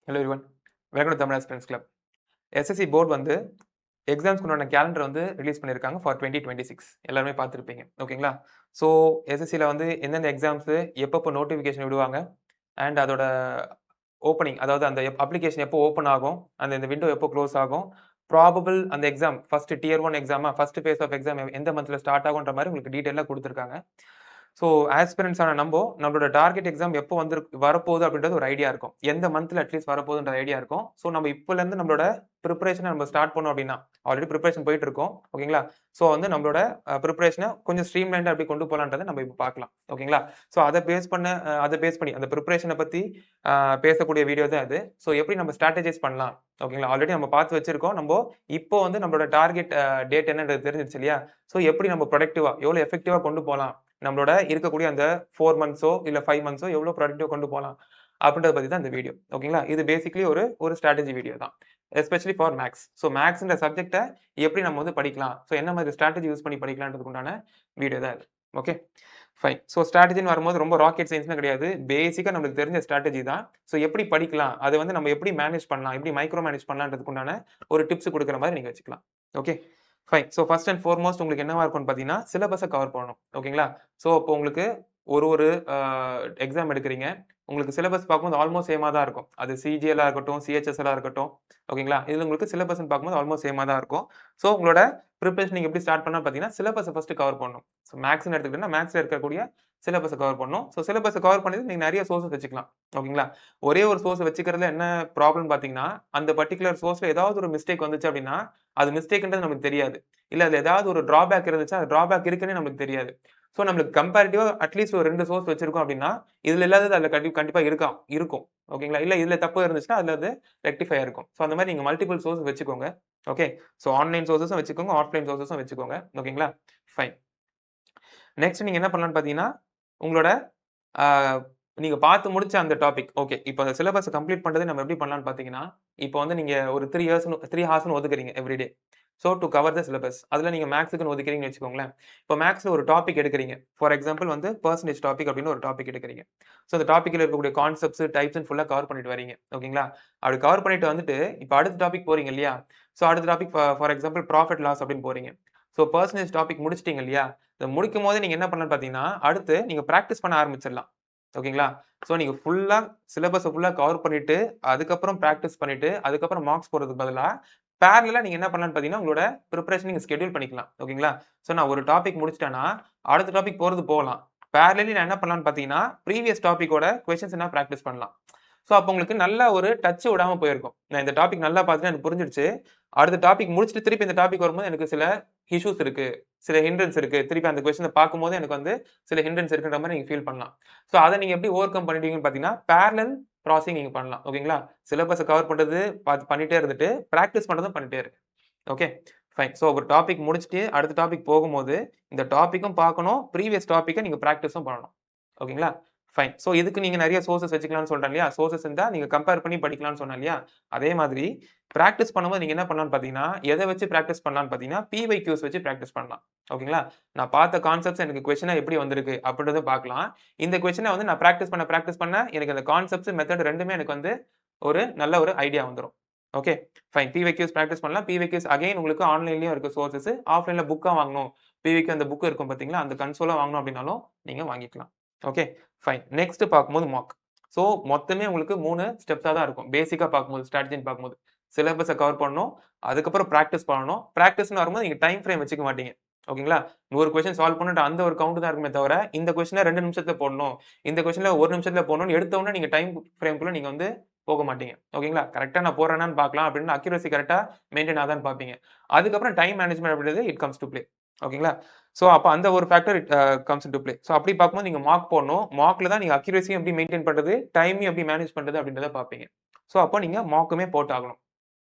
Hello everyone. Welcome to Tamil aspirants club. SSC board வந்து எக்ஸாம்ஸ்க்கு உண்டான calendar வந்து ரிலீஸ் பண்ணியிருக்காங்க ஃபார் 2026. எல்லாருமே பார்த்துருப்பீங்க. ஓகேங்களா? ஸோ எஸ்எஸ்சில வந்து எந்தெந்த எக்ஸாம்ஸு எப்பப்போ நோட்டிஃபிகேஷன் விடுவாங்க அண்ட் அதோட ஓப்பனிங் அதாவது அந்த அப்ளிகேஷன் எப்போ ஓப்பன் ஆகும், இந்த விண்டோ எப்போ க்ளோஸ் ஆகும், ப்ராபபிள் அந்த எக்ஸாம் ஃபர்ஸ்ட் டியர் 1 எக்ஸாமா, ஃபர்ஸ்ட் ஃபேஸ் ஆஃப் எக்ஸாம் எந்த மந்த்ல ஸ்டார்ட் ஆகுன்ற மாரி உங்களுக்கு டீட்டெயிலா குடுத்துருக்காங்க. ஸோ ஆஸ்பிரண்ட்ஸ் ஆன நம்மளோட டார்கெட் எக்ஸாம் எப்போ வரப்போகுது அப்படின்றது ஒரு ஐடியா இருக்கும். எந்த மந்த்ல அட்லீஸ்ட் வரப்போகுதுன்ற ஐடியா இருக்கும். ஸோ நம்ம இப்போலேருந்து நம்மளோட ப்ரிப்பரேஷன நம்ம ஸ்டார்ட் பண்ணோம் அப்படின்னா, ஆல்ரெடி ப்ரிப்பரேஷன் போயிட்டு இருக்கோம். ஓகேங்களா? ஸோ வந்து நம்மளோட ப்ரிப்பரேஷன கொஞ்சம் ஸ்ட்ரீம்லைன்டா எப்படி கொண்டு போலான்றத நம்ம இப்ப பார்க்கலாம். ஓகேங்களா? ஸோ அத பேஸ் பண்ணி அந்த ப்ரிப்பரேஷன பத்தி பேசக்கூடிய வீடியோ தான் அது. ஸோ எப்படி நம்ம ஸ்ட்ராட்டஜைஸ் பண்ணலாம்? ஓகேங்களா? ஆல்ரெடி நம்ம பார்த்து வச்சிருக்கோம். இப்போ வந்து நம்மளோட டார்கெட் டேட் என்னன்றது தெரிஞ்சிருச்சு இல்லையா? ஸோ எப்படி நம்ம ப்ரொடக்டிவா எவ்வளோ எஃபெக்டிவா கொண்டு போலாம்? நம்மளோட இருக்கக்கூடிய அந்த 4 மந்த்ஸோ இல்ல 5 மந்த்ஸோ எவ்வளோ ப்ரொடக்டிவா கொண்டு போலாம்? அப்படின்றத பத்தி தான் இந்த வீடியோ. ஓகேங்களா? இது பேசிக்கலி ஒரு ஸ்ட்ராட்டஜி வீடியோ தான். Especially for maths. ஸோ மேத்ஸ்ன்ற சப்ஜெக்ட்ட எப்படி நம்ம வந்து படிக்கலாம்? ஸோ என்ன மாதிரி ஸ்ட்ராட்டஜி யூஸ் பண்ணி படிக்கலான்றதுக்கு உண்டான வீடியோ தான் இது. ஓகே. ஃபைன். ஸோ ஸ்ட்ராட்டஜின்னு வரும்போது ரொம்ப ராக்கெட் சயன்ஸ்லாம் கிடையாது. பேசிக்கா நம்மளுக்கு தெரிஞ்ச ஸ்ட்ராட்டஜி தான். ஸோ எப்படி படிக்கலாம்? அத வந்து நம்ம எப்படி மேனேஜ் பண்ணலாம்? எப்படி மைக்ரோ மேனேஜ் பண்ணலான்றதுக்கு உண்டான ஒரு டிப்ஸ் குடுக்குற மாரி நீங்க வச்சுக்கலாம். Okay. Fine. So first and foremost உங்களுக்கு என்னவா இருக்கும்னு பார்த்தீங்கன்னா, சிலபஸ கவர் பண்ணணும். ஓகேங்களா? ஸோ அப்போ உங்களுக்கு ஒரு ஒரு அ எக்ஸாம் எடுக்கிறீங்க. உங்களுக்கு சிலபஸ் பார்க்கும்போது ஆல்மோஸ்ட் சேமா தான் இருக்கும். அது சிஜிஎல்லா இருக்கட்டும், சிஹெச்எஸ்எல்லா இருக்கட்டும். ஓகேங்களா? இதுல உங்களுக்கு சிலபஸ்ன்னு பார்க்கும்போது ஆல்மோஸ்ட் சேமா தான் இருக்கும். ஸோ உங்களோட பிரிப்பரேஷன் நீங்க எப்படி ஸ்டார்ட் பண்ணலாம்னு பார்த்தீங்கன்னா, சிலபஸ ஃபர்ஸ்ட் கவர் பண்ணணும். ஸோ மேத்ஸ்ன்னு எடுத்துக்கிட்டீங்கன்னா, மேத்ஸ்ல இருக்கக்கூடிய சிலபஸ கவர் பண்ணணும். ஸோ சிலபஸ கவர் பண்ணது நீங்க நெறைய சோர்ஸஸ் வச்சுக்கலாம். ஓகேங்களா? ஒரே ஒரு சோர்ஸ் வச்சுக்கிறதுல என்ன ப்ராப்ளம்னு பார்த்தீங்கன்னா, அந்த பர்ட்டிகுலர் சோர்ஸ்ல ஏதாவது ஒரு மிஸ்டேக் வந்துச்சு அப்படின்னா, அது மிஸ்டேக்ன்றது நமக்கு தெரியாது. இல்ல அதுல ஏதாவது ஒரு டிராபேக் இருந்துச்சா, அது டிராபேக் இருக்குன்னே நமக்கு தெரியாது. ஸோ நம்மளுக்கு கம்பேரிட்டிவா அட்லீஸ்ட் ஒரு 2 சோர்ஸ் வச்சிருக்கோம் அப்படின்னா, இதுல இல்லாதது அதுல கண்டிப்பா இருக்கும். ஓகேங்களா? இல்ல இதுல தப்பு இருந்துச்சுன்னா, அதுல அது ரெக்டிஃபை ஆயிருக்கும். ஸோ அந்த மாரி நீங்க மல்டிபிள் சோர்ஸ் வச்சுக்கோங்க. ஓகே. ஸோ ஆன்லைன் சோர்ஸஸும் வச்சுக்கோங்க, ஆஃப்லைன் சோர்ஸஸும் வச்சுக்கோங்க. ஓகேங்களா? ஃபைன். நெக்ஸ்ட் நீங்க என்ன பண்ணலாம்னு பார்த்தீங்கன்னா, உங்களோட ஆ நீங்க பார்த்து முடிச்ச அந்த டாபிக். ஓகே. இப்ப அந்த சிலபஸ கம்ப்ளீட் பண்றது நம்ம எப்படி பண்ணலாம்னு பார்த்தீங்கன்னா, இப்போ வந்து நீங்க ஒரு 3 ஹார்ஸ்ன்னு ஒதுக்குறீங்க every day. So to cover the syllabus. அதுல நீங்க மேத்ஸ்க்குன்னு ஒதுக்குறீங்கன்னு வச்சுக்கோங்களேன். இப்போ மேத்ஸ்ல ஒரு டாபிக் எடுக்குறீங்க. ஃபார் எக்ஸாம்பிள் வந்து பெர்சன்டேஜ் டாபிக் அப்படின்னு ஒரு டாபிக் எடுக்குறீங்க. ஸோ அந்த டாபிக்ல இருக்கக்கூடிய கான்செப்ட்ஸ், டைப்ஸ்ன்னு ஃபுல்லா கவர் பண்ணிட்டு வரீங்க. ஓகேங்களா? அப்படி கவர் பண்ணிட்டு வந்துட்டு, இப்ப அடுத்த டாபிக் போறீங்க இல்லையா? ஸோ அடுத்த topic for example profit loss அப்படின்னு போறீங்க. ஸோ பெர்சன்டேஜ் டாபிக் முடிச்சிட்டீங்க இல்லையா? இத முடிக்கும்போதே நீங்க என்ன பண்ணலாம்னு பார்த்தீங்கன்னா, அடுத்து நீங்க பிராக்டிஸ் பண்ண ஆரம்பிச்சிடலாம். ஓகேங்களா? ஸோ நீங்க சிலபஸ ஃபுல்லா கவர் பண்ணிட்டு, அதுக்கப்புறம் பிராக்டிஸ் பண்ணிட்டு, அதுக்கப்புறம் மார்க்ஸ் போடுறதுக்கு பதிலா, பேரலலா நீங்க என்ன பண்ணலாம்னு பார்த்தீங்கன்னா, உங்களோட பிரிப்பரேஷன் நீங்க ஷெட்யூல் பண்ணிக்கலாம். ஓகேங்களா? ஸோ நான் ஒரு டாபிக் முடிச்சுட்டேன்னா, அடுத்த டாபிக் போலாம். பேரலலி நான் என்ன பண்ணலாம்னு பார்த்தீங்கன்னா, ப்ரீவியஸ் டாபிக்கோட குவெஷன்ஸ் நான் பிராக்டிஸ் பண்ணலாம். ஸோ அப்போ உங்களுக்கு நல்ல ஒரு டச் விடாம போயிருக்கும். நான் இந்த டாபிக் நல்லா பார்த்துட்டேன், எனக்கு புரிஞ்சிடுச்சு. அடுத்த டாபிக் முடிச்சுட்டு திருப்பி இந்த டாபிக் வரும்போது எனக்கு சில இஷ்யூஸ் இருக்கு. சில ஹிண்ட்ரன்ஸ் இருக்கு. திருப்பி அந்த கொஸ்டின பார்க்கும்போது எனக்கு வந்து சில ஹிண்ட்ரன்ஸ் இருக்குன்ற மாரி நீங்க ஃபீல் பண்ணலாம். ஸோ அத நீங்க எப்படி ஓவர் கம் பண்ணிடுவீங்கன்னு பார்த்தீங்கன்னா, பேரலல் ப்ராசஸிங் நீங்க பண்ணலாம். ஓகேங்களா? சிலபஸ கவர் பண்றது பண்ணிட்டே இருந்துட்டு, பிராக்டிஸ் பண்றதும் பண்ணிட்டே இருங்க. ஓகே. ஃபைன். ஸோ ஒரு டாபிக் முடிச்சுட்டு அடுத்த டாபிக் போகும்போது, இந்த டாபிக்கும் பார்க்கணும், ப்ரீவியஸ் டாபிக்க நீங்க பிராக்டிஸும் பண்ணணும். ஓகேங்களா? ஃபைன். ஸோ இதுக்கு நீங்க நெறைய சோர்ஸஸ் வச்சுக்கலாம்னு சொல்றேன் இல்லையா? சோர்ஸஸ் இருந்தா நீங்க கம்பேர் பண்ணி படிக்கலாம்னு சொன்னேன் இல்லையா? அதே மாதிரி பிராக்டிஸ் பண்ணும்போது நீங்க என்ன பண்ணலாம்னு பார்த்தீங்கன்னா, எத வச்சு பிராக்டிஸ் பண்ணலாம்னு பார்த்தீங்கன்னா, பிஒய்க்யூஸ் வச்சு பிராக்டிஸ் பண்ணலாம். ஓகேங்களா? நான் பார்த்த கான்செப்ட்ஸ் எனக்கு கொஸ்டினா எப்படி வந்திருக்கு அப்படின்றத பார்க்கலாம். இந்த கொஸ்டின வந்து நான் பிராக்டிஸ் பண்ண எனக்கு அந்த கான்செப்ட்ஸ், மெத்தட் 2மே எனக்கு வந்து ஒரு நல்ல ஒரு ஐடியா வந்துரும். ஓகே. ஃபைன். பிஒய்க்யூஸ் பிராக்டிஸ் பண்ணலாம். பிஒய்க்யூஸ் அகைன் உங்களுக்கு ஆன்லைன்லயும் இருக்கு சோர்ஸஸ். ஆஃப்லைன்ல புக்கா வாங்கணும். பிஒய்க்யூ அந்த புக் இருக்கும் பார்த்தீங்களா? அந்த கன்சோலா வாங்கணும் அப்படின்னாலும் நீங்க வாங்கிக்கலாம். ஓகே. ஃபைன். நெக்ஸ்ட் பார்க்கும்போது மார்க். ஸோ மொத்தமே உங்களுக்கு 3 ஸ்டெப்ஸா தான் இருக்கும். பேசிக்கா பார்க்கும்போது, ஸ்ட்ராட்டஜின்னு பார்க்கும்போது. சிலபஸ கவர் பண்ணணும். அதுக்கப்புறம் பிராக்டிஸ் பண்ணணும். பிராக்டிஸ்ன்னு வரும்போது நீங்க டைம் ஃப்ரேம் வச்சுக்க மாட்டீங்க. ஓகேங்களா? 100 கொஸ்டின் சால்வ் பண்ணிட்டு அந்த ஒரு கவுண்ட் தான் இருக்குமே தவிர, இந்த கொஸ்டின 2 நிமிஷத்துல போடணும். இந்த கொஸ்டின்ல 1 நிமிஷத்துல போடணும்னு எடுத்த உடனே நீங்க டைம் ஃப்ரேம்க்குள்ள நீங்க வந்து போக மாட்டீங்க. ஓகேங்களா? கரெக்ட்டா நான் போடுறேனான்னு பார்க்கலாம் அப்படின்னு அக்யூரசி கரெக்ட்டா மெயின்டெயின் ஆகுதான்னு பார்ப்பீங்க. அதுக்கப்புறம் டைம் மேனேஜ்மென்ட் அப்படின்றது இட் கம்ஸ் டூ ப்ளே. ஓகேங்களா? ஸோ அப்ப அந்த ஒரு factor comes into play. So அப்படி பார்க்கும்போது நீங்க மார்க் போடணும். மார்க்ல தான் நீங்க அக்யூரசியும் எப்படி மெயின்டெயின் பண்றது, டைமையும் எப்படி மேனேஜ் பண்றது அப்படின்றத பார்ப்பீங்க. ஸோ அப்போ நீங்க மார்க்குமே போட்டாகணும்.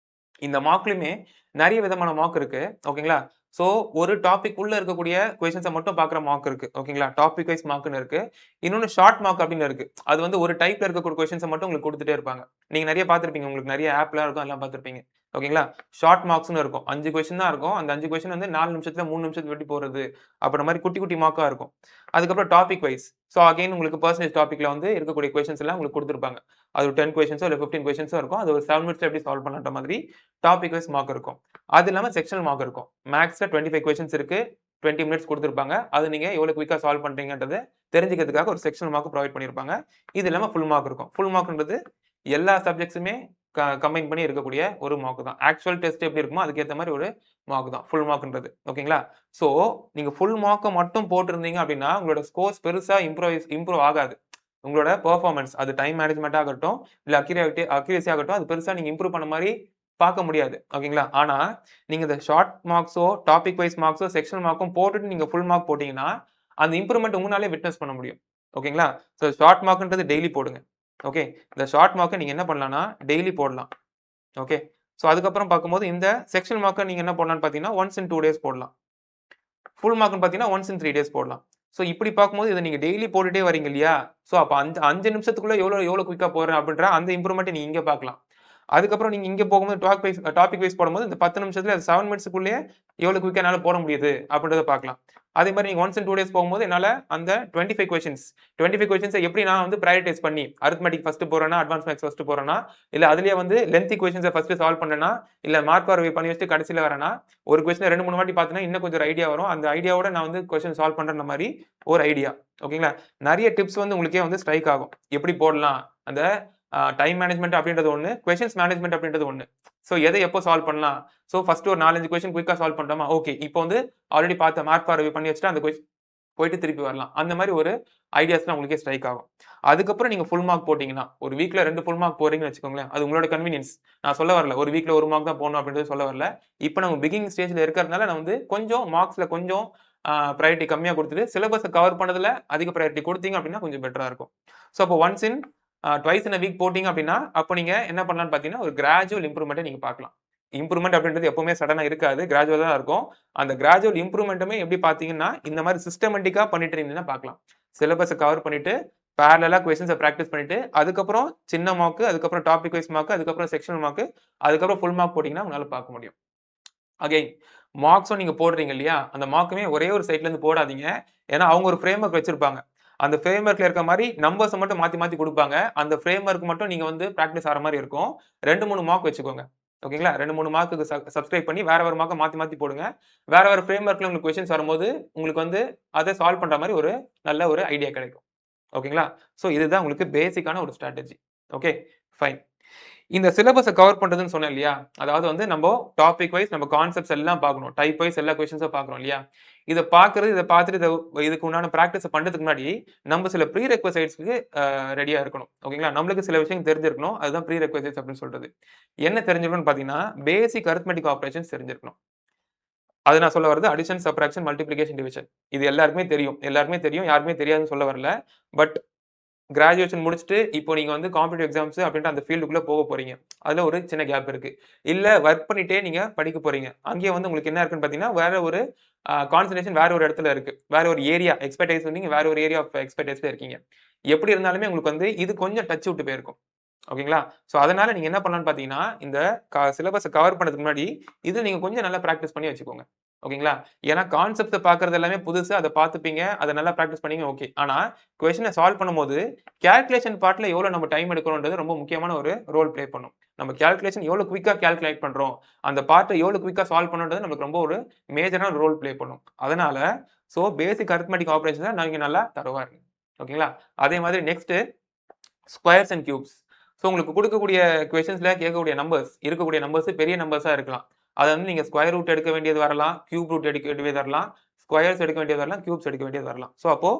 இந்த மார்க்லயுமே நெறைய விதமான மார்க் இருக்கு. ஓகேங்களா? ஸோ ஒரு டாபிக் உள்ள இருக்கக்கூடிய கொஸ்டின்ஸ மட்டும் பார்க்குற மார்க் இருக்கு. ஓகேங்களா? டாபிக் வைஸ் மார்க்ன்னு இருக்கு. இன்னொன்னு ஷார்ட் மார்க் அப்படின்னு இருக்கு. அது வந்து ஒரு டைப்ல இருக்கக்கூடிய கொஸ்டின்ஸ மட்டும் உங்களுக்கு குடுத்துட்டே இருப்பாங்க. நீங்க நெறைய பார்த்திருப்பீங்க. உங்களுக்கு நெறைய ஆப்லாம் இருக்கும். அதெல்லாம் பார்த்திருப்பீங்க. ஓகேங்களா? ஷார்ட் மார்க்ஸ்ன்னு இருக்கும். 5 கொஸ்டின் தான் இருக்கும். அந்த 5 கொஸ்டின் வந்து 4 நிமிஷத்துல 3 நிமிஷத்துல எப்படி போறது? அப்படின்ற மாரி குட்டி, குட்டி மார்க்கா இருக்கும். அதுக்கப்புறம் டாபிக் வைஸ். ஸோ அகைன் உங்களுக்கு பெர்சன்டேஜ் டாபிக்ல வந்து இருக்கக்கூடிய கொஸ்டின்ஸ் எல்லாம் உங்களுக்கு குடுத்திருப்பாங்க. அது ஒரு 10 கொஸ்டின்ஸோ இல்ல 15 கொஸ்டின்ஸோ இருக்கும். அது ஒரு 7 மினிட்ஸ்ல எப்படி சால்வ் பண்ணலான்ற மாதிரி டாபிக் வைஸ் மார்க் இருக்கும். அது இல்லாம செக்ஷனல் மார்க் இருக்கும். மேத்ஸ்ல 25 கொஸ்டின்ஸ் இருக்கு. 20 மினிட்ஸ் குடுத்திருப்பாங்க. அது நீங்க எவ்வளவு குயிக்கா சால்வ் பண்றீங்கன்றத தெரிஞ்சுக்கிறதுக்காக ஒரு செக்ஷனல் மார்க் புரொவைட் பண்ணியிருப்பாங்க. இது இல்லாம ஃபுல் மார்க் இருக்கும். ஃபுல் மார்க்ன்றது எல்லா சப்ஜெக்ட்ஸுமே கம்பைன் பண்ணி இருக்கக்கூடிய ஒரு மார்க் தான். ஆக்சுவல் டெஸ்ட் எப்படி இருக்குமோ அதுக்கேத்த மாரி ஒரு மார்க் தான். ஃபுல் மார்க்ன்றது. ஓகேங்களா? ஸோ நீங்க ஃபுல் மார்க்க மட்டும் போட்டிருந்தீங்க அப்படின்னா, உங்களோட ஸ்கோர்ஸ் பெருசா இம்ப்ரூவ் ஆகாது. உங்களோட பெர்ஃபார்மன்ஸ் அது டைம் மேனேஜ்மென்ட் ஆகட்டும், இல்ல அக்யூரசி ஆகட்டும், அது பெருசா நீங்க இம்ப்ரூவ் பண்ண மாரி பார்க்க முடியாது. ஓகேங்களா? ஆனா, நீங்க இந்த ஷார்ட் மார்க்ஸோ, டாபிக் வைஸ் மார்க்ஸோ, செக்ஷனல் மார்க்கும் போட்டுட்டு நீங்க ஃபுல் மார்க் போட்டீங்கன்னா, அந்த இம்ப்ரூவ்மென்ட் உங்கனாலே விட்னஸ் பண்ண முடியும். ஓகேங்களா? ஸோ ஷார்ட் மார்க்ன்றது டெய்லி போடுங்க. ஓகே. இந்த ஷார்ட் மார்க்க நீங்க என்ன பண்ணலாம்னா, டெய்லி போடலாம். ஓகே. ஸோ அதுக்கப்புறம் பார்க்கும்போது இந்த செக்ஷனல் மார்க்க நீங்க என்ன பண்ணலாம்னு பார்த்தீங்கன்னா, ஒன்ஸ் இன் 2 டேஸ் போடலாம். ஃபுல் மார்க்ன்னு பார்த்தீங்கன்னா, ஒன்ஸ் இன் 3 டேஸ் போடலாம். ஸோ இப்படி பார்க்கும்போது இத நீங்க டெய்லி போட்டுட்டே வரீங்க இல்லையா? ஸோ அப்ப 5 நிமிஷத்துக்குள்ள எவ்வளோ குயிக்கா போறேன் அப்படின்ற அந்த இம்ப்ரூவ்மென்ட்ட நீங்க இங்க பார்க்கலாம். அதுக்கப்புறம் நீங்க இங்க போகும்போது டாபிக் வைஸ் போடும்போது இந்த 10 நிமிஷத்துல 7 மினிட்ஸ்க்குள்ளேயே எவ்வளவு குயிக்கா என்னால போட முடியுது அப்படின்றத பார்க்கலாம். அதே மாரி நீங்க ஒன்ஸ் இன் 2 டேஸ் போகும்போது என்னால அந்த 25 கொஸ்டின்ஸ எப்படி நான் வந்து பிரையாரிடைஸ் பண்ணி அரித்மெட்டிக் ஃபர்ஸ்ட் போறேனா, அட்வான்ஸ் மேத்ஸ் ஃபர்ஸ்ட் போறேனா, இல்ல அதிலேயே வந்து லென்த்தி கொஸ்டின்ஸ ஃபர்ஸ்ட் சால்வ் பண்ணேனா, இல்ல மார்க் பார்வை பண்ணி வச்சுட்டு கடைசில வரேனா, ஒரு கொஸ்டின 2, 3 வாட்டி பார்த்தேன்னா இன்னும் கொஞ்சம் ஒரு ஐடியா வரும். அந்த ஐடியாவோட நான் வந்து கொஸ்டின் சால்வ் பண்றேன்ற மாரி ஒரு ஐடியா. ஓகேங்களா? நெறைய டிப்ஸ் வந்து உங்களுக்கே வந்து ஸ்ட்ரைக் ஆகும். எப்படி போடலாம்? அந்த டைம் மேனேஜ்மென்ட் அப்படின்றது ஒண்ணு. குவெஷன்ஸ் மேனேஜ்மென்ட் அப்படின்றது ஒண்ணு. சோ எத எப்போ சால்வ் பண்ணலாம்? சோ ஃபர்ஸ்ட் ஒரு 4, 5 கொஸ்டின் குயிக்கா சால்வ் பண்றோமா? ஓகே. இப்போ வந்து ஆல்ரெடி பார்த்த மார்க் பார்வை பண்ணி வச்சுட்டு அந்த போயிட்டு திருப்பி வரலாம். அந்த மாரி ஒரு ஐடியாஸ்லாம் உங்களுக்கே ஸ்ட்ரைக் ஆகும். அதுக்கப்புறம் நீங்க ஃபுல் மார்க் போட்டீங்கன்னா, ஒரு வீக்ல 2 ஃபுல் மார்க் போறீங்கன்னு வச்சுக்கோங்களேன். அது உங்களோட கன்வீனியன்ஸ். நான் சொல்ல வரல. ஒரு வீக்ல 1 மார்க் தான் போடணும் அப்படின்றது சொல்ல வரல. இப்ப நம்ம பிகினிங் ஸ்டேஜ்ல இருக்கிறதுனால நான் வந்து கொஞ்சம் மார்க்ஸ்ல கொஞ்சம் பிரையாரிட்டி கம்மியா குடுத்துட்டு, சிலபஸ கவர் பண்ணதுல அதிக பிரையாரிட்டி குடுத்தீங்க அப்படின்னா கொஞ்சம் பெட்டரா இருக்கும். சோ அப்போ once in twice in a week போட்டீங்க அப்படின்னா, அப்ப நீங்க என்ன பண்ணலாம்னு பார்த்தீங்கன்னா, ஒரு கிராஜுவல் இம்ப்ரூவ்மென்ட்ட நீங்க பார்க்கலாம். இம்ப்ரூவ்மென்ட் அப்படின்றது எப்பவுமே சடனா இருக்காது. கிராஜுவலா தான் இருக்கும். அந்த கிராஜுவல் இம்ப்ரூவ்மென்ட்டுமே எப்படி பார்த்தீங்கன்னா, இந்த மாரி சிஸ்டமேட்டிக்கா பண்ணிட்டு இருந்தீங்கன்னா பார்க்கலாம். சிலபஸ கவர் பண்ணிட்டு, பேரலலா கொஸ்டின்ஸ பிராக்டிஸ் பண்ணிட்டு, அதுக்கப்புறம் சின்ன மார்க், அதுக்கப்புறம் டாபிக் வைஸ் மார்க், அதுக்கப்புறம் செக்ஷனல் மார்க், அதுக்கப்புறம் ஃபுல் மார்க் போட்டீங்கன்னா உங்களால பார்க்க முடியும். அகைன் மார்க்ஸும் நீங்க போடுறீங்க இல்லையா? அந்த மார்க்குமே ஒரே ஒரு சைட்ல இருந்து போடாதீங்க. ஏன்னா, அவங்க ஒரு ஃப்ரேம் ஒர்க் வச்சிருப்பாங்க. அந்த ஃப்ரேம் ஒர்க்ல இருக்க மாரி நம்பர்ஸ மட்டும் மாத்தி, மாத்தி குடுப்பாங்க. அந்த ஃப்ரேம் ஒர்க் மட்டும் நீங்க வந்து பிராக்டிஸ் ஆற மாரி இருக்கும். 2, 3 மார்க் வச்சுக்கோங்க. ஓகேங்களா? 2, 3 மார்க்குக்கு சப்ஸ்கிரைப் பண்ணி வேற, வேற மார்க்க மாத்தி, மாத்தி போடுங்க. வேற, வேற ஃப்ரேம் ஒர்க்ல உங்களுக்கு கொஸ்டின்ஸ் வரும்போது, உங்களுக்கு வந்து அத சால்வ் பண்ற மாரி ஒரு நல்ல ஒரு ஐடியா கிடைக்கும். ஓகேங்களா? சோ இதுதான் உங்களுக்கு பேசிக்கான ஒரு ஸ்ட்ராட்டஜி. Okay, fine. இந்த சிலபஸ கவர் பண்றதுன்னு சொன்னேன் இல்லையா? அதாவது வந்து நம்ப டாபிக் வைஸ் நம்ம கான்செப்ட்ஸ் எல்லாம் பார்க்கணும். டைப் வைஸ் எல்லா கொஸ்டின்ஸும் பார்க்குறோம் இல்லையா? இத பார்த்துட்டு இதுக்கு உண்டான பிராக்டிஸ பண்றதுக்கு முன்னாடி, நம்ம சில ப்ரீ ரெக்விசைட்ஸ்க்கு ரெடியா இருக்கணும். ஓகேங்களா? நம்மளுக்கு சில விஷயம் தெரிஞ்சிருக்கணும். அதுதான் ப்ரீ ரெக்விசைட்ஸ் அப்படின்னு சொல்றது. என்ன தெரிஞ்சிருக்கணும்னு பார்த்தீங்கன்னா, பேசிக் அரித்மெட்டிக் ஆப்பரேஷன்ஸ் தெரிஞ்சிருக்கணும். அது நான் சொல்ல வர்றது அடிஷன், சப்ட்ராக்ஷன், மல்டிப்ளிகேஷன், டிவிஷன். இது எல்லாருக்குமே தெரியும். எல்லாருக்குமே தெரியும். யாருக்குமே தெரியாதுன்னு சொல்ல வரல. பட் கிராஜுவேஷன் முடிச்சுட்டு, இப்போ நீங்க வந்து காம்படிட்டிவ் எக்ஸாம்ஸ் அப்படின்ற அந்த ஃபீல்டுக்குள்ள போக போறீங்க. அதுல ஒரு சின்ன கேப் இருக்கு. இல்ல வொர்க் பண்ணிட்டே நீங்க படிக்க போறீங்க. அங்கேயே வந்து உங்களுக்கு என்ன இருக்குன்னு பார்த்தீங்கன்னா, வேற ஒரு கான்சன்ட்ரேஷன் வேற ஒரு இடத்துல இருக்கு. வேற ஒரு ஏரியா எக்ஸ்பெர்டைஸ் வந்து நீங்க வேற ஒரு ஏரியா ஆஃப் எக்ஸ்பெர்டைஸ்ல இருக்கீங்க. எப்படி இருந்தாலுமே உங்களுக்கு வந்து இது கொஞ்சம் டச் விட்டு போயிருக்கும். ஓகேங்களா? சோ அதனால நீங்க என்ன பண்ணலாம்னு பார்த்தீங்கன்னா, இந்த சிலபஸ கவர் பண்ணதுக்கு முன்னாடி, இது நீங்க கொஞ்சம் நல்லா பிராக்டிஸ் பண்ணி வச்சுக்கோங்க. ஓகேங்களா? ஏன்னா கான்செப்ட்ட பார்க்கறது எல்லாமே புதுசு. அத பார்த்துப்பீங்க. அத நல்லா பிராக்டிஸ் பண்ணீங்க ஓகே. ஆனா கொஸ்டின சால்வ் பண்ணும்போது, கால்குலேஷன் பார்ட்ல எவ்வளோ நம்ம டைம் எடுக்கிறோம்ன்றது ரொம்ப முக்கியமான ஒரு ரோல் ப்ளே பண்ணும். நம்ம கால்குலேஷன் எவ்வளோ குயிக்கா கால்குலேட் பண்றோம். அந்த பார்ட்ட எவ்வளோ குயிக்கா சால்வ் பண்ணணும்ன்றது நமக்கு ரொம்ப ஒரு மேஜரான ரோல் ப்ளே பண்ணும். அதனால பேசிக் அரித்மெட்டிக் ஆப்பரேஷன்ஸ நீங்க நல்லா தரோவா இருங்க. ஓகேங்களா? அதே மாதிரி நெக்ஸ்ட் ஸ்கொயர்ஸ் அண்ட் கியூப்ஸ். உங்களுக்கு குடுக்கக்கூடிய கொஸ்டின்ஸ்ல கேட்கக்கூடிய இருக்கக்கூடிய நம்பர்ஸ் பெரிய நம்பர்ஸா இருக்கலாம். அத வந்து நீங்க ஸ்கொயர் ரூட் எடுக்க வேண்டியது வரலாம். கியூப் ரூட் எடுக்க வேண்டியது வரலாம். ஸ்கொயர்ஸ் எடுக்க வேண்டியது வரலாம். கியூப்ஸ் எடுக்க வேண்டியது வரலாம். அப்போ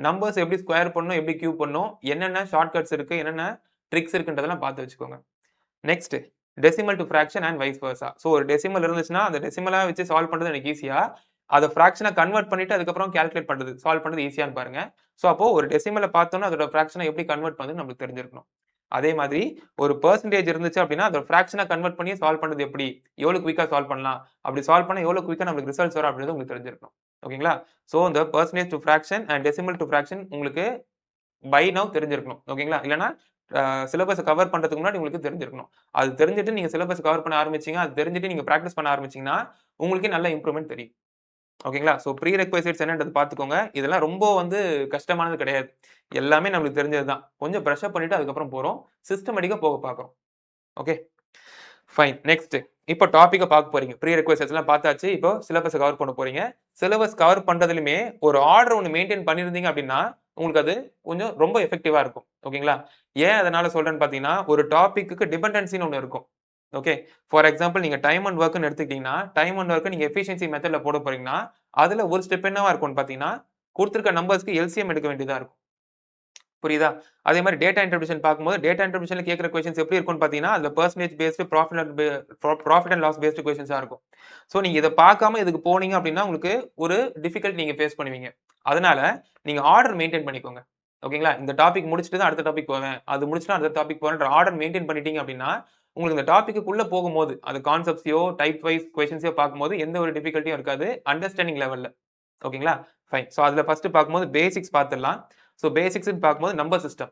நம்பர்ஸ் எப்படி ஸ்கொயர் பண்ணணும், எப்படி கியூப் பண்ணணும், என்னென்ன ஷார்ட் கட்ஸ் இருக்கு, என்னென்ன ட்ரிக்ஸ் இருக்குன்றதெல்லாம் பார்த்து வச்சுக்கோங்க. Next decimal to fraction and vice versa. ஒரு டெசிமல் இருந்துச்சுன்னா, அந்த டெசிமலா வச்சு சால்வ் பண்றது எனக்கு ஈஸியா, அத ஃபிராக்ஷனா கன்வெர்ட் பண்ணிட்டு அதுக்கப்புறம் கால்குலேட் பண்றது, சால்வ் பண்றது ஈஸியான்னு பாருங்க. அப்போ ஒரு டெசிமல பார்த்தோம்னா அதோட ஃபிராக்ஷன எப்படி கன்வெர்ட் பண்றதுன்னு நமக்கு தெரிஞ்சிருக்கணும். அதே மாதிரி ஒரு பெர்சன்டேஜ் இருந்துச்சு அப்படின்னா, அத ஃபிராக்ஷனா கன்வெர்ட் பண்ணி சால்வ் பண்றது எப்படி? எவ்வளவு குயிக்கா சால்வ் பண்ணலாம்? அப்படி சால்வ் பண்ணா எவ்வளவு குயிக்கா நமக்கு ரிசல்ட்ஸ் வரும் அப்படின்றது உங்களுக்கு தெரிஞ்சிருக்கணும். ஓகேங்களா? இந்த percentage to fraction and decimal to fraction உங்களுக்கு பை நவ் தெரிஞ்சிருக்கணும். ஓகேங்களா? இல்லன்னா சிலபஸை கவர் பண்றதுக்கு முன்னாடி உங்களுக்கு தெரிஞ்சிருக்கணும். அது தெரிஞ்சுட்டு நீங்க சிலபஸ் கவர் பண்ண ஆரம்பிச்சீங்க, அது தெரிஞ்சுட்டு நீங்க பிராக்டிஸ் பண்ண ஆரம்பிச்சீங்கன்னா, உங்களுக்கே நல்ல இம்ப்ரூவ்மென்ட் தெரியும். ஓகேங்களா? ஸோ ப்ரீ ரெக்வைசைட்ஸ் என்னன்றது பார்த்துக்கோங்க. இதெல்லாம் ரொம்ப வந்து கஷ்டமானது கிடையாது. எல்லாமே நம்மளுக்கு தெரிஞ்சது தான். கொஞ்சம் பிரஷ் அப் பண்ணிட்டு அதுக்கப்புறம் போறோம். சிஸ்டமேட்டிக்கா போக பார்க்குறோம். ஓகே. ஃபைன். நெக்ஸ்ட். இப்போ டாபிக்க பார்க்க போறீங்க. ப்ரீ ரெக்வைசைட்ஸ்லாம் பார்த்தாச்சு. இப்போ சிலபஸ கவர் பண்ண போறீங்க. சிலபஸ் கவர் பண்றதுலயுமே ஒரு ஆர்டர் ஒண்ணு மெயின்டெயின் பண்ணியிருந்தீங்க அப்படின்னா, உங்களுக்கு அது கொஞ்சம் ரொம்ப எஃபெக்டிவா இருக்கும். ஓகேங்களா? ஏன் அதனால சொல்றேன்னு பார்த்தீங்கன்னா, ஒரு டாபிக்குக்கு டிபெண்டன்சின்னு ஒண்ணு இருக்கும். ஓகே. ஃபார் எக்ஸாம்பிள் நீங்க டைம் அண்ட் வொர்க்ன்னு எடுத்துக்கிட்டீங்கன்னா, டைம் அண்ட் வொர்க்க நீங்க எஃபிஷியன்சி மெத்தட்ல போட போறீங்கன்னா, அதுல ஒரு ஸ்டெப் என்னவா இருக்கும்னு பார்த்தீங்கன்னா, குடுத்திருக்க நம்பர்ஸ்க்கு எல்சிஎம் எடுக்க வேண்டியதா இருக்கும். புரியுதா? அதே மாரி டேட்டா இன்டர்பிரேஷன் பார்க்கும்போது, டேட்டா இன்டர்பிரேஷன்ல கேட்கிற கொஸ்டின்ஸ் எப்படி இருக்கும்னு பார்த்தீங்கன்னா, அதுல percentage based, profit and loss based கொஸ்டின்ஸா இருக்கும். ஸோ நீங்க இத பார்க்காம இதுக்கு போனீங்க அப்படின்னா, உங்களுக்கு ஒரு டிஃபிகல்ட் நீங்க ஃபேஸ் பண்ணுவீங்க. அதனால நீங்க ஆர்டர் மெயின்டெயின் பண்ணிக்கோங்க. ஓகேங்களா? இந்த டாபிக் முடிச்சுட்டு தான் அடுத்த டாபிக் போவேன். அது முடிச்சுட்டு அடுத்த டாபிக் போவேன்ற ஆர்டர் மெயின்டெயின் பண்ணிட்டீங்க அப்படின்னா, உங்களுக்கு இந்த டாபிக்குள்ள போகும்போது, அது கான்செப்ட்ஸையோ, டைப் வைஸ் கொஸ்டின்ஸையோ பார்க்கும்போது எந்த ஒரு டிஃபிகல்ட்டியும் இருக்காது. அண்டர்ஸ்டாண்டிங் லெவல்ல. ஓகேங்களா? ஃபைன். ஸோ அதுல ஃபர்ஸ்ட் பார்க்கும்போது பேசிக்ஸ் பார்த்துடலாம். ஸோ பேசிக்ஸ்ன்னு பார்க்கும்போது நம்பர் சிஸ்டம்.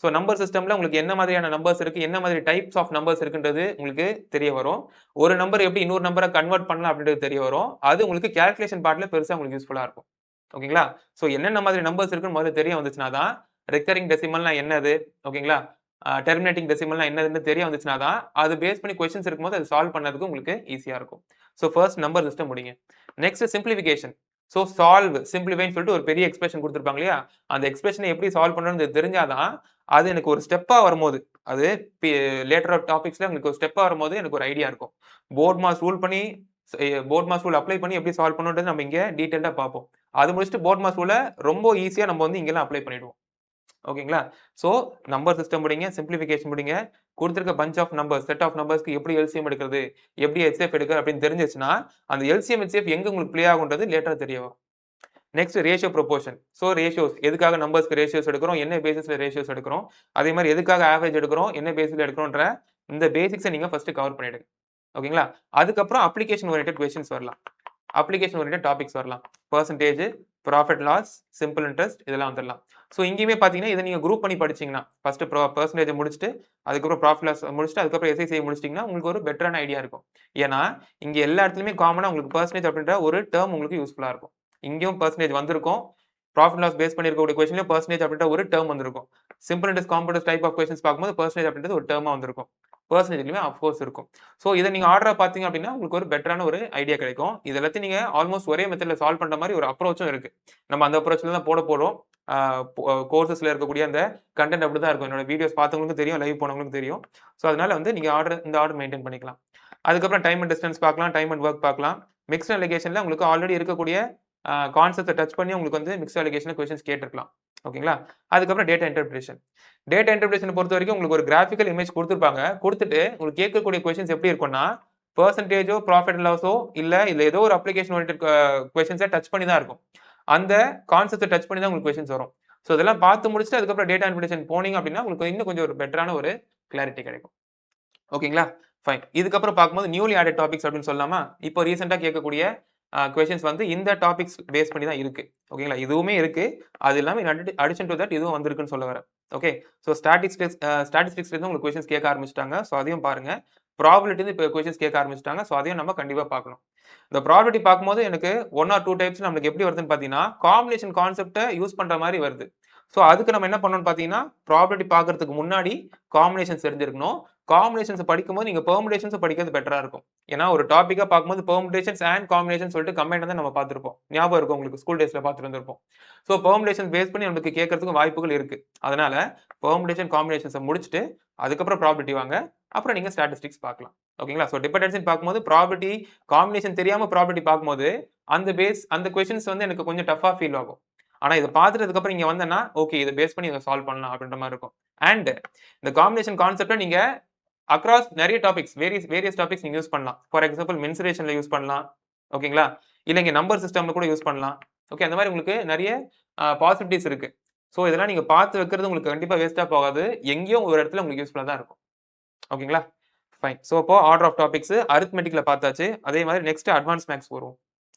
ஸோ நம்பர் சிஸ்டம்ல உங்களுக்கு என்ன மாதிரியான நம்பர்ஸ் இருக்கு, என்ன மாதிரி டைப்ஸ் ஆஃப் நம்பர்ஸ் இருக்குன்றது உங்களுக்கு தெரிய வரும். ஒரு நம்பர் எப்படி இன்னொரு நம்பர கன்வெர்ட் பண்ணலாம் அப்படின்றது தெரிய வரும். அது உங்களுக்கு கால்குலேஷன் பார்ட்ல பெருசா உங்களுக்கு யூஸ்ஃபுல்லா இருக்கும். ஓகேங்களா? ஸோ என்னென்ன மாதிரி நம்பர்ஸ் இருக்குன்னு முதல்ல தெரிய வந்துச்சுனா தான், ரெக்கரிங் டெசிமல்னா என்னது? ஓகேங்களா? டெர்மினேட்டிங் டெசிமல்னா என்னதுன்னு தெரிய வந்துச்சுனா தான், அது பேஸ் பண்ணி கொஸ்டின்ஸ் இருக்கும்போது அது சால்வ் பண்ணதுக்கு உங்களுக்கு ஈஸியா இருக்கும். ஸோ ஃபர்ஸ்ட் நம்பர் சிஸ்டம் முடிங்க. Next simplification. ஸோ சால்வ், சிம்ப்ளிஃபைன்னு சொல்லிட்டு ஒரு பெரிய எக்ஸ்பிரஷன் குடுத்திருப்பாங்க இல்லையா? அந்த எக்ஸ்பிரஷன எப்படி சால்வ் பண்ணணும்னு தெரிஞ்சா தான், அது எனக்கு ஒரு ஸ்டெப்பா வரும்போது, அது பி லேட்டர் ஆஃப் டாபிக்ஸ்ல உங்களுக்கு ஒரு ஸ்டெப்பா வரும்போது எனக்கு ஒரு ஐடியா இருக்கும். போர்ட் மாஸ் ரூல் பண்ணி போர்ட் மாஸ் ரூல் அப்ளை பண்ணி எப்படி சால்வ் பண்ணணும்ன்றது நம்ம இங்க டீடைல்டா பார்ப்போம். அது முடிச்சுட்டு போர்ட் மாஸ் ரூல ரொம்ப ஈஸியா நம்ம வந்து இங்கலாம் அப்ளை பண்ணிடுவோம். ஓகேங்களா? ஸோ நம்பர் சிஸ்டம் முடிங்க, சிம்ப்ளிஃபிகேஷன் முடிங்க. குடுத்திருக்க bunch of numbers, set of நம்பர்ஸ்க்கு எப்படி எல்சிஎம் எடுக்கிறது, எப்படி ஹெச்சிஎஃப் எடுக்கிறது அப்படின்னு தெரிஞ்சிருச்சுன்னா, அந்த எல்சிஎம், ஹெச்சிஎஃப் எங்க உங்களுக்கு ப்ளே ஆகும்ன்றது லேட்டரா தெரிய வரும். Next ratio proportion. So ratios எதுக்காக நம்பர்ஸ்க்கு ரேஷியோஸ் எடுக்கிறோம், என்ன பேசிஸ்ல ரேஷியோஸ் எடுக்கிறோம், அதே மாரி எதுக்காக ஆவரேஜ் எடுக்கிறோம், என்ன பேசிஸ்ல எடுக்கிறோம்ன்ற இந்த பேசிக்ஸ நீங்க ஃபர்ஸ்ட் கவர் பண்ணிடுங்க. ஓகேங்களா? அதுக்கப்புறம் அப்ளிகேஷன் ஓரியன்டட் கொஸ்டின்ஸ் வரலாம். அப்ளிகேஷன் ஓரியன்டட் டாபிக்ஸ் வரலாம். Percentage, profit loss, simple interest இதெல்லாம் வந்துரலாம். ஸோ இங்கேயுமே பார்த்தீங்கன்னா, இத நீங்க குரூப் பண்ணி படிச்சீங்கன்னா, ஃபர்ஸ்ட் பெர்சன்டேஜ் முடிச்சுட்டு, அதுக்கப்புறம் ப்ராஃபிட் லாஸ் முடிச்சுட்டு, அதுக்கப்புறம் எஸ்ஐசிஐ முடிச்சிட்டீங்கன்னா, உங்களுக்கு ஒரு பெட்டரான ஐடியா இருக்கும். ஏன்னா, இங்க எல்லா இடத்துலயுமே காமனா உங்களுக்கு பெர்சன்டேஜ் அப்படின்ற ஒரு டெர்ம் உங்களுக்கு யூஸ்ஃபுல்லா இருக்கும். இங்கேயும் பெர்சன்டேஜ் வந்திருக்கும். ப்ராஃபிட் லாஸ் பேஸ் பண்ணியிருக்கக்கூடிய கொஸ்டின்லயும் பெர்சன்டேஜ் அப்படின்ற ஒரு டெர்ம் வந்திருக்கும். Simple interest, compound type of questions பார்க்கும்போது பெர்சன்டேஜ் அப்படின்றது ஒரு டெர்மா வந்திருக்கும். பெர்சன்டேஜ்லயுமே ஆஃப் கோர்ஸ் இருக்கும். ஸோ இத நீங்க ஆர்டரா பார்த்தீங்க அப்படின்னா, உங்களுக்கு ஒரு பெட்டரான ஒரு ஐடியா கிடைக்கும். இது எல்லாத்தையும் நீங்க ஆல்மோஸ்ட் ஒரே மெத்தட்ல சால்வ் பண்ற மாரி ஒரு அப்ரோச்சும் இருக்கு. நம்ம அந்த அப்ரோச்ல தான் போட போறோம். ஆ கோர்சஸ்ல இருக்கக்கூடிய அந்த கன்டென்ட் அப்படிதான் இருக்கும். என்னோட வீடியோஸ் பார்த்தவங்களுக்கும் தெரியும், லைவ் போனவங்களுக்கும் தெரியும். ஸோ அதனால வந்து நீங்க இந்த ஆர்டர் மெயின்டெயின் பண்ணிக்கலாம். அதுக்கப்புறம் டைம் அண்ட் டிஸ்டன்ஸ் பார்க்கலாம், டைம் அண்ட் வொர்க் பார்க்கலாம். மிக்ஸ்ட் அலிகேஷன்ல உங்களுக்கு ஆல்ரெடி இருக்கக்கூடிய கான்செப்ட்ட டச் பண்ணி உங்களுக்கு வந்து மிக்ஸ்ட் அலிகேஷன்ல கொஸ்டின்ஸ் கேட்டிருக்கலாம். ஓகேங்களா? அதுக்கப்புறம் டேட்டா இன்டர்பிரேஷன். டேட்டா இன்டர்பிரேஷன் பொறுத்தவரைக்கும் உங்களுக்கு ஒரு கிராபிக்கல் இமேஜ் குடுத்திருப்பாங்க. குடுத்துட்டு உங்களுக்கு கேட்கக்கூடிய கொஸ்டின்ஸ் எப்படி இருக்கும்னா, பெர்சன்டேஜோ, ப்ராஃபிட் அண்ட் லாஸோ இல்ல ஏதோ ஒரு அப்ளிகேஷன் ஓரியன்டட் கொஸ்டின்ஸ டச் பண்ணி தான் இருக்கும். அந்த கான்செப்ட்ட டச் பண்ணி தான் உங்களுக்கு கொஸ்டின்ஸ் வரும். ஸோ இதெல்லாம் பார்த்து முடிச்சுட்டு அதுக்கப்புறம் டேட்டா இன்டர்பிரேஷன் போனீங்க அப்படின்னா, உங்களுக்கு இன்னும் கொஞ்சம் ஒரு பெட்டரான ஒரு கிளாரிட்டி கிடைக்கும். ஓகேங்களா? ஃபைன். இதுக்கப்புறம் பார்க்கும்போது நியூலி ஆடட் டாபிக்ஸ் அப்படின்னு சொல்லலாமா? இப்போ ரீசென்ட்டா கேட்கக்கூடிய கொஸ்டின்ஸ் வந்து இந்த டாபிக்ஸ் பேஸ் பண்ணி தான் இருக்கு. ஓகேங்களா? இதுவுமே இருக்கு. அது இல்லாம அடிஷன் டூ தட் இதுவும் வந்திருக்குன்னு சொல்ல வரேன். ஓகே. ஸோ ஸ்டாட்டிஸ்டிக்ஸ்ல இருந்து உங்களுக்கு கொஸ்டின்ஸ் கேட்க ஆரம்பிச்சுட்டாங்க. ஸோ அதையும் பாருங்க. ப்ராபபிலிட்டி இருந்து இப்போ கொஸ்டின்ஸ் கேட்க ஆரம்பிச்சுட்டாங்க. ஸோ அதையும் நம்ம கண்டிப்பா பார்க்கணும். இந்த ப்ராபபிலிட்டி பார்க்கும்போது எனக்கு 1 ஆர் 2 டைப்ஸ் நம்மளுக்கு எப்படி வருதுன்னு பார்த்தீங்கன்னா, காம்பினேஷன் கான்செப்ட்ட யூஸ் பண்ற மாரி வருது. ஸோ அதுக்கு நம்ம என்ன பண்ணணும்னு பார்த்தீங்கன்னா, ப்ராபபிலிட்டி பார்க்கறதுக்கு முன்னாடி காம்பினேஷன்ஸ் தெரிஞ்சிருக்கணும். காம்பினேஷன்ஸ் படிக்கும்போது நீங்க பெர்முடேஷன்ஸும் படிக்கிறது பெட்டரா இருக்கும். ஏன்னா ஒரு டாபிக்கா பார்க்கும்போது பெர்முடேஷன்ஸ் அண்ட் காம்பினேஷன் சொல்லிட்டு கம்பைன்ட் தான் நம்ம பார்த்திருப்போம். ஞாபகம் இருக்கும் உங்களுக்கு ஸ்கூல் டேஸ்ல பார்த்துட்டு இருந்திருப்போம். ஸோ பெர்முடேஷன் பேஸ் பண்ணி நமக்கு கேட்கறதுக்கு வாய்ப்புகள் இருக்கு. அதனால பெர்முடேஷன், காம்பினேஷன்ஸ முடிச்சுட்டு அதுக்கப்புறம் ப்ராபபிலிட்டி வாங்க. அப்புறம் நீங்க ஸ்டாட்டிஸ்டிக்ஸ் பார்க்கலாம். ஓகேங்களா? ஸோ டிபெண்டன்சின்னு பார்க்கும்போது ப்ராபபிலிட்டி, காம்பினேஷன் தெரியாம ப்ராபபிலிட்டி பார்க்கும்போது அந்த கொஸ்டின்ஸ் வந்து எனக்கு கொஞ்சம் டஃப்பா ஃபீல் ஆகும். ஆனா இத பார்த்துட்டு அதுக்கப்புறம் இங்க வந்தேன்னா, ஓகே இத பேஸ் பண்ணி இத சால்வ் பண்ணலாம் அப்படின்ற மாரி இருக்கும். அண்ட் இந்த காம்பினேஷன் கான்செப்ட்ட நீங்க அக்ராஸ் நெறைய டாபிக்ஸ் வேரியஸ் டாபிக்ஸ் நீங்க யூஸ் பண்ணலாம். ஃபார் எக்ஸாம்பிள் மென்சுரேஷன்ல யூஸ் பண்ணலாம். ஓகேங்களா? இல்ல இங்க நம்பர் சிஸ்டம்ல கூட யூஸ் பண்ணலாம். ஓகே. அந்த மாரி உங்களுக்கு நெறைய பாசிபிலிட்டீஸ் இருக்கு. ஸோ இதெல்லாம் நீங்க பார்த்து வைக்கிறது உங்களுக்கு கண்டிப்பா வேஸ்ட்டா போகாது. எங்கேயோ ஒரு இடத்துல உங்களுக்கு யூஸ்ஃபுல்லா தான் இருக்கும். ஓகேங்களா? ஃபைன். ஸோ அப்போ ஆர்டர் ஆஃப் டாபிக்ஸ் அரித்மெட்டிக்ல பார்த்தாச்சு. அதே மாரி நெக்ஸ்ட் அட்வான்ஸ் மேத்ஸ் வருவோம்.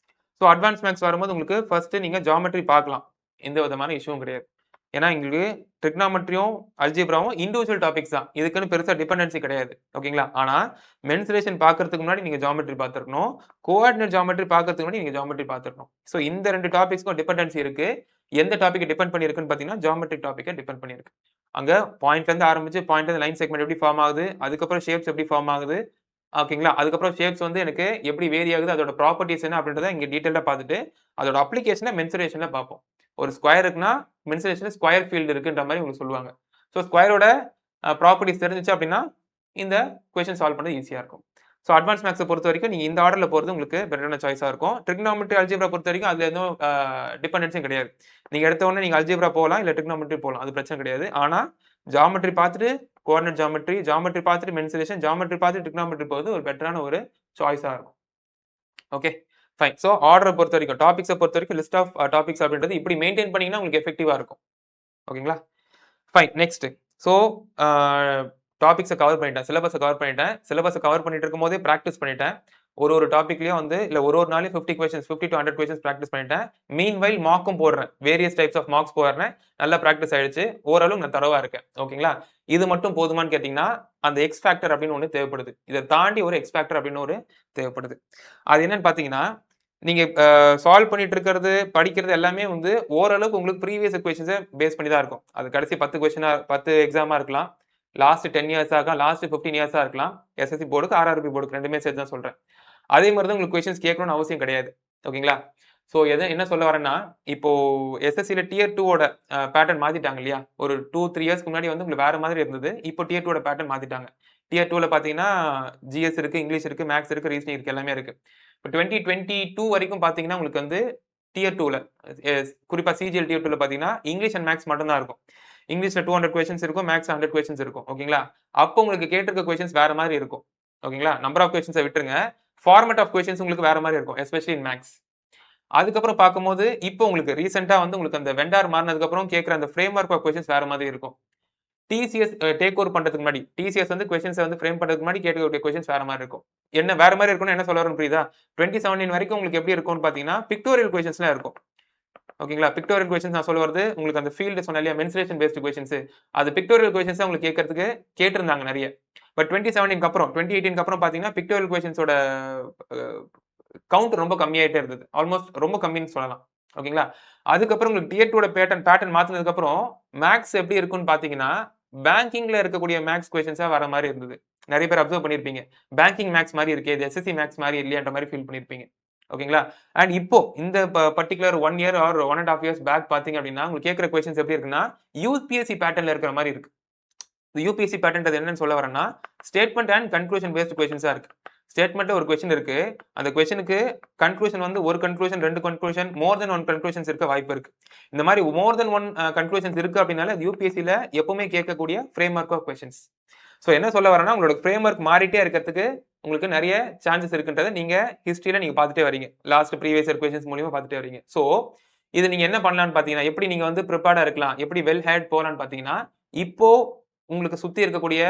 ஸோ அட்வான்ஸ் மேத்ஸ் வரும்போது உங்களுக்கு ஃபர்ஸ்ட் நீங்க ஜியோமெட்ரி பார்க்கலாம். எந்த விதமான இஷ்யூவும் கிடையாது. ஏன்னா எங்களுக்கு ட்ரிக்னாமெட்ரியும் அல்ஜிப்ராவும் இண்டிவிஜுவல் டாபிக்ஸ் தான். இதுக்குன்னு பெருசா டிபெண்டன்சி கிடையாது. ஓகேங்களா? ஆனா மென்சுரேஷன் பார்க்கறதுக்கு முன்னாடி நீங்க ஜியோமெட்ரி பார்த்திருக்கணும். கோஆர்டினேட் ஜியோமெட்ரி பார்க்கறதுக்கு முன்னாடி நீங்க ஜியோமெட்ரி பார்த்திருக்கணும். ஸோ இந்த 2 டாபிக்ஸ்க்கும் டிபெண்டன்சி இருக்கு. எந்த டாபிக் டிபெண்ட் பண்ணியிருக்குன்னு பார்த்தீங்கன்னா, ஜியோமெட்ரிக் டாபிக்க டிபெண்ட் பண்ணியிருக்கு. அங்க பாயிண்ட்ல இருந்து ஆரம்பிச்சு பாயிண்ட்ல இருந்து லைன் செக்மென்ட் எப்படி ஃபார்ம் ஆகுது, அதுக்கப்புறம் ஷேப்ஸ் எப்படி ஃபார்ம் ஆகுது, ஓகேங்களா? அதுக்கப்புறம் ஷேப்ஸ் வந்து எனக்கு எப்படி வேரி ஆகுது, அதோட ப்ராப்பர்ட்டீஸ் என்ன அப்படின்றத இங்க டீடைலா பார்த்துட்டு, அதோட அப்ளிகேஷன மென்சுரேஷன்ல பார்ப்போம். ஒரு ஸ்கொயர் இருக்குன்னா, மென்சுரேஷன்ல ஸ்கொயர் ஃபீல்ட் இருக்குன்ற மாரி உங்களுக்கு சொல்லுவாங்க. ஸோ ஸ்கொயரோட ப்ராப்பர்ட்டீஸ் தெரிஞ்சுச்சு அப்படின்னா, இந்த கொஸ்டின் சால்வ் பண்றது ஈஸியா இருக்கும். ஸோ அட்வான்ஸ் மேத்ஸ பொறுத்தவரைக்கும் நீங்க இந்த ஆர்டர்ல போறது உங்களுக்கு பெட்டரான சாய்ஸா இருக்கும். ட்ரிகனாமெட்ரி, அல்ஜிப்ரா பொறுத்தவரைக்கும் அதுல எதுவும் டிபெண்டன்ஸியும் கிடையாது. நீங்க எடுத்த உடனே நீங்க அல்ஜிப்ரா போலாம், இல்ல ட்ரிகனாமெட்ரி போலாம். அது பிரச்சனை கிடையாது. ஆனா ஜியோமெட்ரி பார்த்துட்டு கோஆர்டினேட் ஜியோமெட்ரி, ஜியோமெட்ரி பார்த்துட்டு மென்சுரேஷன், ஜியோமெட்ரி பார்த்துட்டு ட்ரிகனாமெட்ரி போறது ஒரு பெட்டரான ஒரு சாய்ஸா இருக்கும். Okay, fine. ஸோ ஆர்டர பொறுத்தவரைக்கும், டாபிக்ஸ பொறுத்தவரைக்கும் லிஸ்ட் ஆஃப் டாபிக்ஸ் அப்படின்றது இப்படி மெயின்டெயின் பண்ணீங்கன்னா உங்களுக்கு எஃபெக்டிவா இருக்கும். ஓகேங்களா? ஃபைன். நெக்ஸ்ட். ஸோ டாபிக்ஸ கவர் பண்ணிட்டேன். சிலபஸ கவர் பண்ணிட்டேன். சிலபஸ கவர் பண்ணிட்டு இருக்கும்போதே பிராக்டிஸ் பண்ணிட்டேன். ஒரு டாபிக்லயும் வந்து இல்ல ஒரு நாளையும் 50 கொஸ்டின்ஸ் 50 to 100 கொஸ்டின்ஸ் பிராக்டிஸ் பண்ணிட்டேன். மீன்வைல் மார்க்கும் போடுறேன். வேரியஸ் டைப்ஸ் ஆஃப் மார்க்ஸ் போடுறேன். நல்லா பிராக்டிஸ் ஆயிடுச்சு. ஓரளவு நான் தரோவா இருக்கேன். ஓகேங்களா? இது மட்டும் போதுமான்னு கேட்டீங்கன்னா, அந்த எக்ஸ் ஃபேக்டர் அப்படின்னு ஒண்ணு தேவைப்படுது. இத தாண்டி ஒரு எக்ஸ் ஃபேக்டர் அப்படின்னு ஒரு தேவைப்படுது. அது என்னன்னு பார்த்தீங்கன்னா, நீங்க சால்வ் பண்ணிட்டு இருக்கிறது, படிக்கிறது எல்லாமே வந்து ஓரளவுக்கு உங்களுக்கு ப்ரீவியஸ் கொஸ்டின்ஸ பேஸ் பண்ணி தான் இருக்கும். அது கடைசி 10 கொஸ்டினா 10 எக்ஸாமா இருக்கலாம். லாஸ்ட் 10 இயர்ஸா இருக்கலாம். லாஸ்ட் 15 இயர்ஸா இருக்கலாம். எஸ்எஸ்சி போர்டுக்கு, ஆர்ஆர்பி போர்டுக்கு 2மே சேர்த்து தான் சொல்றேன். அதே மாரி தான் உங்களுக்கு கொஸ்டின்ஸ் கேட்கணும்னு அவசியம் கிடையாது. ஓகேங்களா? ஸோ என்ன சொல்ல வரேன்னா, இப்போ எஸ்எஸ்சில டியர் 2 ஓட பேட்டர்ன் மாத்திட்டாங்க இல்லையா? ஒரு 2, 3 இயர்ஸ்க்கு முன்னாடி வந்து உங்களுக்கு வேற மாதிரி இருந்தது. இப்போ டியர் 2 ஓட பேட்டர்ன் மாத்திட்டாங்க. டியர் 2ல பார்த்தீங்கன்னா, ஜிஎஸ் இருக்கு, இங்கிலீஷ் இருக்கு, மேத்ஸ் இருக்கு, ரீசனிங் இருக்கு, எல்லாமே இருக்கு. இப்போ 2022 வரைக்கும் பார்த்தீங்கன்னா, உங்களுக்கு வந்து டியர் 2ல குறிப்பா சிஜிஎல் டியர் 2ல பார்த்தீங்கன்னா, இங்கிலீஷ் அண்ட் மேத்ஸ் மட்டும் தான் இருக்கும். இங்கிலீஷ்ல 200 கொஸ்டின்ஸ் இருக்கும், மேத்ஸ்ல 100 கொஸ்டின்ஸ் இருக்கும். ஓகேங்களா? அப்போ உங்களுக்கு கேட்டிருக்க கொஸ்டின்ஸ் வேற மாரி இருக்கும். ஓகேங்களா? நம்பர் ஆஃப் கொஸ்டின்ஸ விட்டுருங்க. ஃபார்மேட் ஆஃப் கொஸ்டின்ஸ் உங்களுக்கு வேற மாரி இருக்கும். Especially in maths. அதுக்கப்புறம் பார்க்கும்போது, இப்போ உங்களுக்கு ரீசென்ட்டா வந்து உங்களுக்கு அந்த வெண்டார் மாறுனதுக்கு அப்புறம் கேட்கிற அந்த ஃப்ரேம்வொர்க் ஆஃப் கொஸ்டின்ஸ் வேற மாதிரி இருக்கும். டிசிஎஸ் டேக் ஓவர் பண்றதுக்கு முன்னாடி, டிசிஎஸ் வந்து கொஸ்டின்ஸ வந்து ஃப்ரேம் பண்றதுக்கு முன்னாடி கேட்கக்கூடிய கொஸ்டின்ஸ் வேற மாரி இருக்கும். என்ன வேற மாரி இருக்கும்னு என்ன சொல்ல வரேன்னு புரியுதா? 2017 வரைக்கும் உங்களுக்கு எப்படி இருக்கும்னு பார்த்தீங்கன்னா, பிக்டோரியல் கொஸ்டின்ஸ்லாம் இருக்கும். ஓகேங்களா? பிக்டோரியல் கொஸ்டின்ஸ் நான் சொல்ல வரது, உங்களுக்கு அந்த ஃபீல்டு சொன்னேன் இல்லையா? Mensuration paste questions. அது பிக்டோரியல் கொஸ்டின்ஸ் தான் உங்களுக்கு கேட்கறதுக்கு கேட்டிருந்தாங்க நெறைய. பட் 2017க்கு அப்புறம் 2018க்கு அப்புறம் பார்த்தீங்கன்னா, பிக்டோரியல் கொஸ்டின்ஸோட அ கவுண்ட் ரொம்ப கம்மியாயிட்டே இருந்தது. ஆல்மோஸ்ட் ரொம்ப கம்மின்னு சொல்லலாம். ஓகேங்களா? அதுக்கப்புறம் உங்களுக்கு டியர் 2 ஓட பேட்டர்ன் மாத்துனதுக்கு அப்புறம் மேத்ஸ் எப்படி இருக்கும்னு பார்த்தீங்கன்னா, பேங்கிங்ல இருக்கக்கூடிய மேத்ஸ் கொஸ்டின்ஸா வர மாரி இருந்தது. நெறைய பேர் அப்சர்வ் பண்ணியிருப்பீங்க. பேங்கிங் மேத்ஸ் மாரி இருக்கே, இது எஸ்எஸ்சி மேத்ஸ் மாரி இல்லையான்ற மாரி ஃபீல் பண்ணியிருப்பீங்க. ஓகேங்களா? அண்ட் இப்போ இந்த particular 1 year or 1 1/2 years back பார்த்தீங்க அப்படின்னா, உங்களுக்கு கேட்கிற கொஸ்டின்ஸ் எப்படி இருக்குன்னா, யுபிஎஸ்சி பேட்டர்ன்ல இருக்கிற மாரி இருக்கு. யுபிஎஸ்சி பேட்டர்ன்றது என்னன்னு சொல்ல வரேன்னா, ஸ்டேட்மெண்ட் அண்ட் கன்க்ளூஷன் பேஸ்ட் கொஸ்டின்ஸா இருக்கு. ஸ்டேட்மெண்ட்ல ஒரு கொஸ்டின் இருக்கு. அந்த கொஸ்டினுக்கு கன்க்ளூஷன் வந்து 1 கன்க்ளூஷன், 2 கன்க்ளூஷன், மோர் தென் 1 கன்க்ளூஷன்ஸ் இருக்க வாய்ப்பு இருக்கு. இந்த மாரி மோர் தென் 1 கன்க்ளூஷன்ஸ் இருக்கு அப்படின்னாலே, அது யுபிஎஸ்சில எப்பவுமே கேட்கக்கூடிய ஃப்ரேம்வொர்க் ஆஃப் கொஸ்டின்ஸ். ஸோ என்ன சொல்ல வரேன்னா, உங்களோட ஃப்ரேம்வொர்க் மாறிட்டே இருக்கிறதுக்கு உங்களுக்கு நெறைய சான்சஸ் இருக்குன்றத நீங்க ஹிஸ்டரியில நீங்க பார்த்துட்டே வரீங்க. லாஸ்ட் ப்ரீவியஸ் இயர் கொஸ்டின்ஸ் மூலியமா பார்த்துட்டே வரீங்க. ஸோ இது நீங்க என்ன பண்ணலாம்னு பார்த்தீங்கன்னா, எப்படி நீங்க வந்து பிரிப்பேர்டா இருக்கலாம்? எப்படி வெல் ஹேட் போலாம்னு பார்த்தீங்கன்னா, இப்போ உங்களுக்கு சுத்தி இருக்கக்கூடிய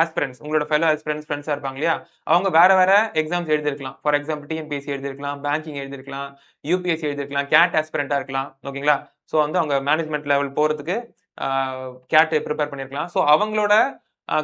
ஆஸ்பிரண்ட்ஸ், உங்களோட ஃபெலோ ஆஸ்பிரண்ட்ஸ் ஃபிரெண்ட்ஸா இருப்பாங்க இல்லையா? அவங்க வேற வேற எக்ஸாம்ஸ் எழுதியிருக்கலாம். ஃபார் எக்ஸாம்பிள் டிஎன்பிஎஸ்சி எழுதியிருக்கலாம், பேங்கிங் எழுதியிருக்கலாம், யுபிஎஸ்சி எழுதியிருக்கலாம், கேட் ஆஸ்பிரண்டா இருக்கலாம். ஓகேங்களா? ஸோ வந்து அவங்க மேனேஜ்மென்ட் லெவல் போறதுக்கு கேட் பிரிப்பேர் பண்ணியிருக்கலாம். ஸோ அவங்களோட